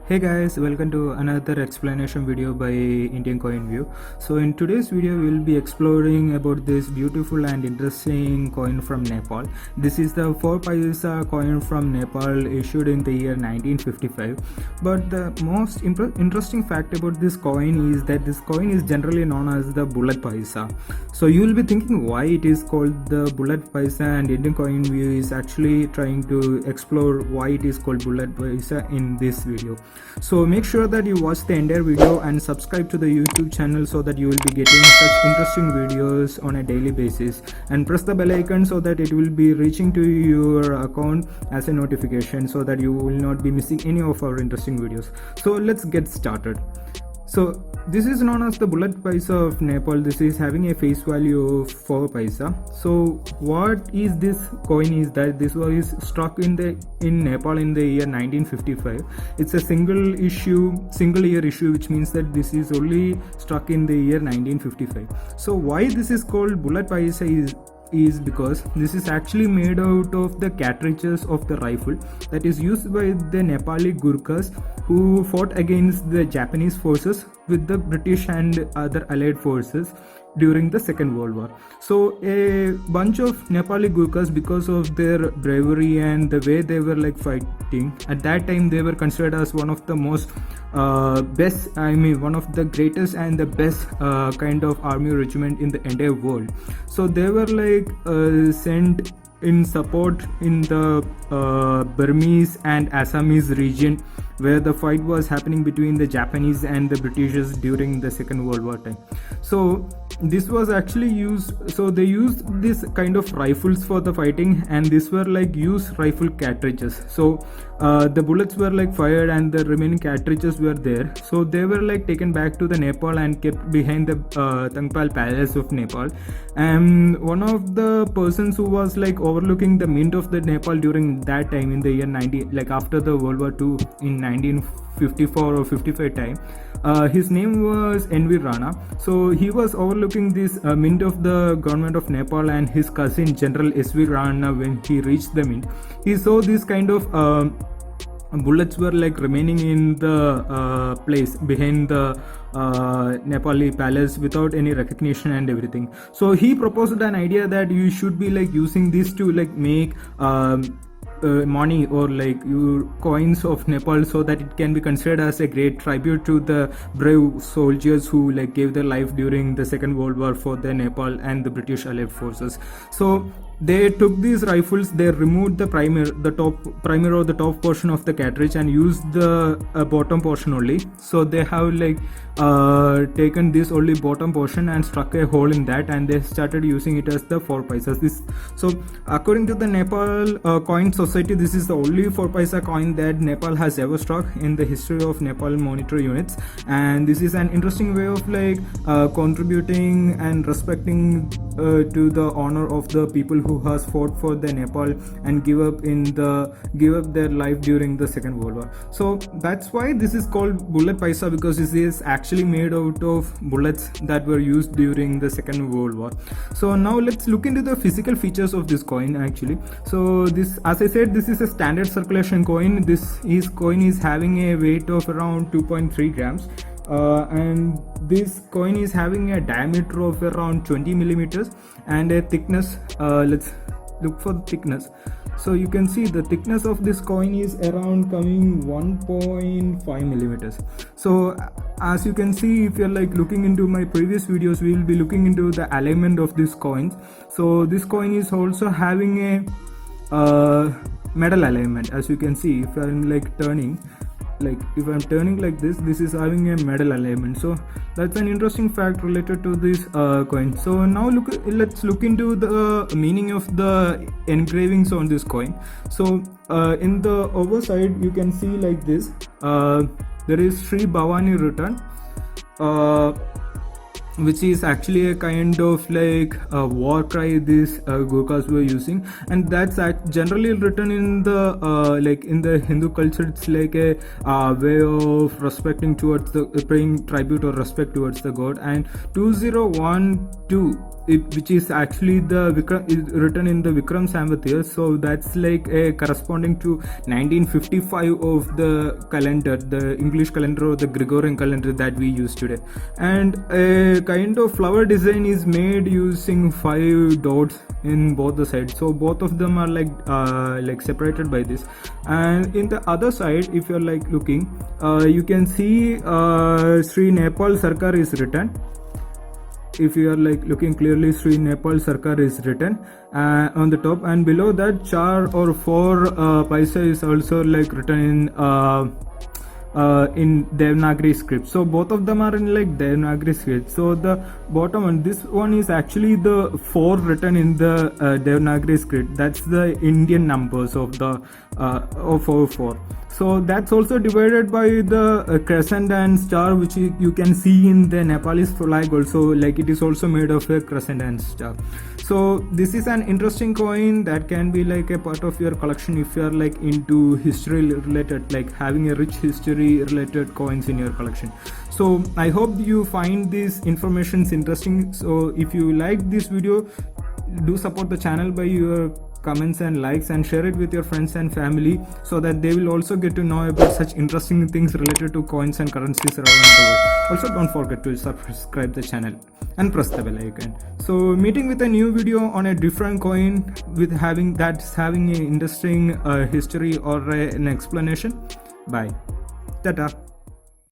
Hey guys, welcome to another explanation video by Indian Coin View. So in today's video we'll be exploring about this beautiful and interesting coin from Nepal. This is the 4 Paisa coin from Nepal issued in the year 1955. But the most interesting fact about this coin is that this coin is generally known as the bullet paisa. So you will be thinking why it is called the bullet paisa, and Indian Coin View is actually trying to explore why it is called bullet paisa in this video. So make sure that you watch the entire video and subscribe to the YouTube channel so that you will be getting such interesting videos on a daily basis, and press the bell icon so that it will be reaching to your account as a notification so that you will not be missing any of our interesting videos. So let's get started. So this is known as the bullet paisa of Nepal. This is having a face value of 4 paisa. So what is this coin is that this was struck in Nepal in the year 1955. It's a single year issue, which means that this is only struck in the year 1955. So why this is called bullet paisa is because this is actually made out of the cartridges of the rifle that is used by the Nepali Gurkhas who fought against the Japanese forces with the British and other allied forces during the Second World War. So a bunch of Nepali Gurkhas, because of their bravery and the way they were fighting at that time, they were considered as one of the most one of the greatest and the best kind of army regiment in the entire world. So they were sent in support in the Burmese and Assamese region where the fight was happening between the Japanese and the Britishers during the Second World War time. So this was actually used, so they used this kind of rifles for the fighting, and these were used rifle cartridges. So the bullets were fired and the remaining cartridges were there, so they were taken back to the Nepal and kept behind the Tangpal Palace of Nepal. And one of the persons who was overlooking the mint of the Nepal during that time in the year 90, after the World War II in 1954 or 55 time, his name was N.V. Rana. So he was overlooking this mint of the government of Nepal, and his cousin General S.V. Rana, when he reached the mint, he saw this kind of bullets were remaining in the place behind the Nepali palace without any recognition and everything. So he proposed an idea that you should be using this to make money or your coins of Nepal, so that it can be considered as a great tribute to the brave soldiers who gave their life during the Second World War for the Nepal and the British allied forces. So they took these rifles, they removed the primer or the top portion of the cartridge and used the bottom portion only. So they have taken this only bottom portion and struck a hole in that, and they started using it as the 4 paisas. So according to the Nepal Coin Society, this is the only 4 paisa coin that Nepal has ever struck in the history of Nepal monetary units, and this is an interesting way of contributing and respecting to the honor of the people who has fought for the Nepal and give up their life during the Second World War. So that's why this is called bullet paisa, because this is actually made out of bullets that were used during the Second World War. So now let's look into the physical features of this coin actually. So this, as I said, this is a standard circulation coin. This coin is having a weight of around 2.3 grams. And this coin is having a diameter of around 20 millimeters and a thickness, let's look for the thickness. So you can see the thickness of this coin is around coming 1.5 millimeters. So as you can see, if you're looking into my previous videos, we will be looking into the alignment of this coin. So this coin is also having a medal alignment. As you can see, if I'm turning, if I'm turning like this is having a medal alignment. So that's an interesting fact related to this coin. So now let's look into the meaning of the engravings on this coin. So in the overside you can see this, there is Sri Bhavani written, which is actually a kind of war cry these Gurkhas were using, and that's generally written in the in the Hindu culture. It's a way of respecting towards the paying tribute or respect towards the god. And 2012 which is actually the Vikram, is written in the Vikram Samvat year. So that's like a corresponding to 1955 of the calendar, the English calendar or the Gregorian calendar that we use today. And a kind of flower design is made using 5 dots in both the sides. So both of them are like separated by this. And in the other side, if you're like looking, you can see Sri Nepal Sarkar is written. If you are like looking clearly, Sri Nepal Sarkar is written on the top, and below that 4 or 4 Paisa is also like written in Devanagari script. So both of them are in like Devanagari script. So the bottom one, this one is actually the 4 written in the Devanagari script. That's the Indian numbers of the of 4. So that's also divided by the crescent and star, which you can see in the Nepalese flag also, like it is also made of a crescent and star. So this is an interesting coin that can be like a part of your collection if you are like into history related, like having a rich history related coins in your collection. So I hope you find these informations interesting. So if you like this video, do support the channel by your comments and likes, and share it with your friends and family so that they will also get to know about such interesting things related to coins and currencies around the world. Also, don't forget to subscribe the channel and press the bell icon. So meeting with a new video on a different coin with having an interesting history or an explanation. Bye. Tata.